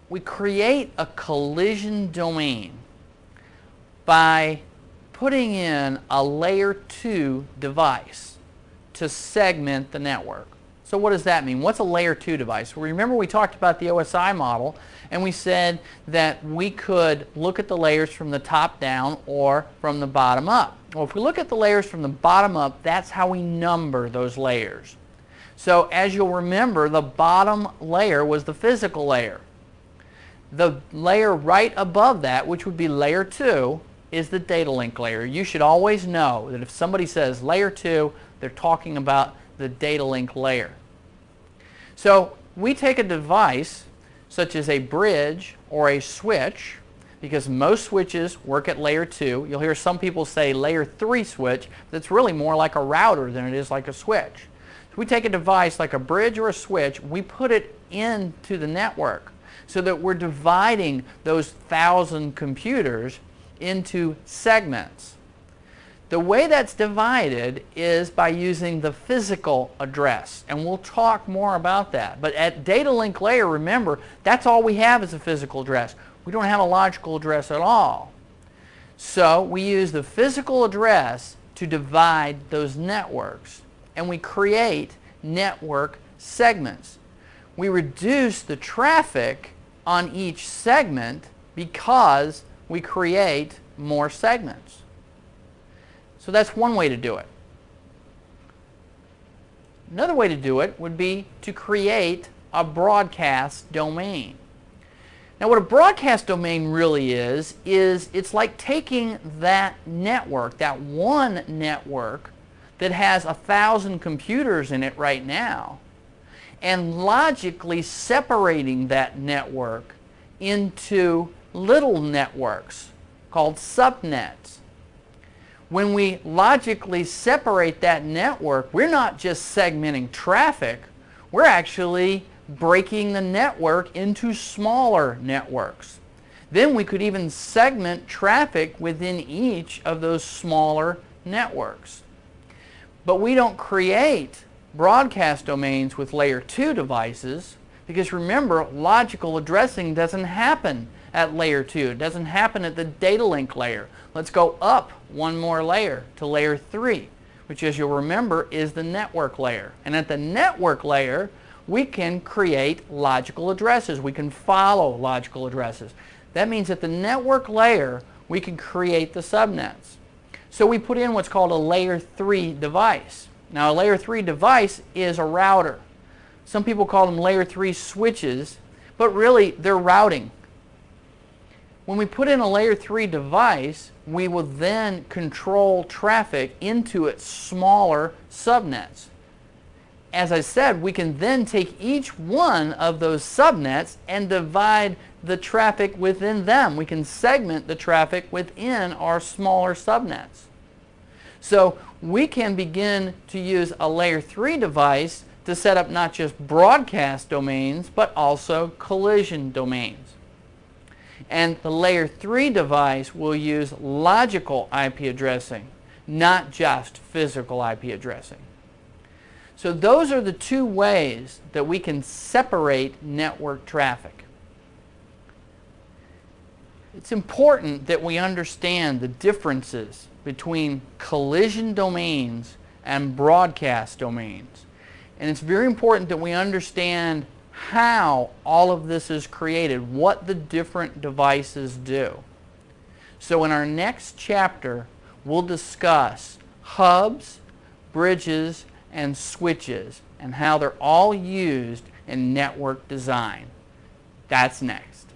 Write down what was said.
we create a collision domain by putting in a layer 2 device to segment the network. So what does that mean? What's a layer 2 device? Well, remember we talked about the OSI model, and we said that we could look at the layers from the top down or from the bottom up. Well, if we look at the layers from the bottom up, that's how we number those layers. So as you'll remember, the bottom layer was the physical layer. The layer right above that, which would be layer 2, is the data link layer. You should always know that if somebody says layer 2, they're talking about the data link layer. So we take a device such as a bridge or a switch, because most switches work at layer 2. You'll hear some people say layer 3 switch. That's really more like a router than it is like a switch. So we take a device like a bridge or a switch, we put it into the network so that we're dividing those 1,000 computers into segments. The way that's divided is by using the physical address, and we'll talk more about that. But at data link layer, remember, that's all we have is a physical address. We don't have a logical address at all. So we use the physical address to divide those networks, and we create network segments. We reduce the traffic on each segment because we create more segments. So that's one way to do it. Another way to do it would be to create a broadcast domain. Now what a broadcast domain really is it's like taking that network, that one network that has 1,000 computers in it right now, and logically separating that network into little networks called subnets. When we logically separate that network, we're not just segmenting traffic, we're actually breaking the network into smaller networks. Then we could even segment traffic within each of those smaller networks. But we don't create broadcast domains with layer 2 devices, because remember, logical addressing doesn't happen at layer 2. It doesn't happen at the data link layer. Let's go up one more layer to layer 3, which, as you'll remember, is the network layer. And at the network layer, we can create logical addresses. We can follow logical addresses. That means at the network layer, we can create the subnets. So we put in what's called a layer 3 device. Now a layer 3 device is a router. Some people call them layer 3 switches, but really they're routing. When we put in a layer 3 device, we will then control traffic into its smaller subnets. As I said, we can then take each one of those subnets and divide the traffic within them. We can segment the traffic within our smaller subnets. So we can begin to use a layer 3 device to set up not just broadcast domains, but also collision domains. And the layer 3 device will use logical IP addressing, not just physical IP addressing. So those are the two ways that we can separate network traffic. It's important that we understand the differences between collision domains and broadcast domains. And it's very important that we understand how all of this is created, what the different devices do. So in our next chapter, we'll discuss hubs, bridges, and switches, and how they're all used in network design. That's next.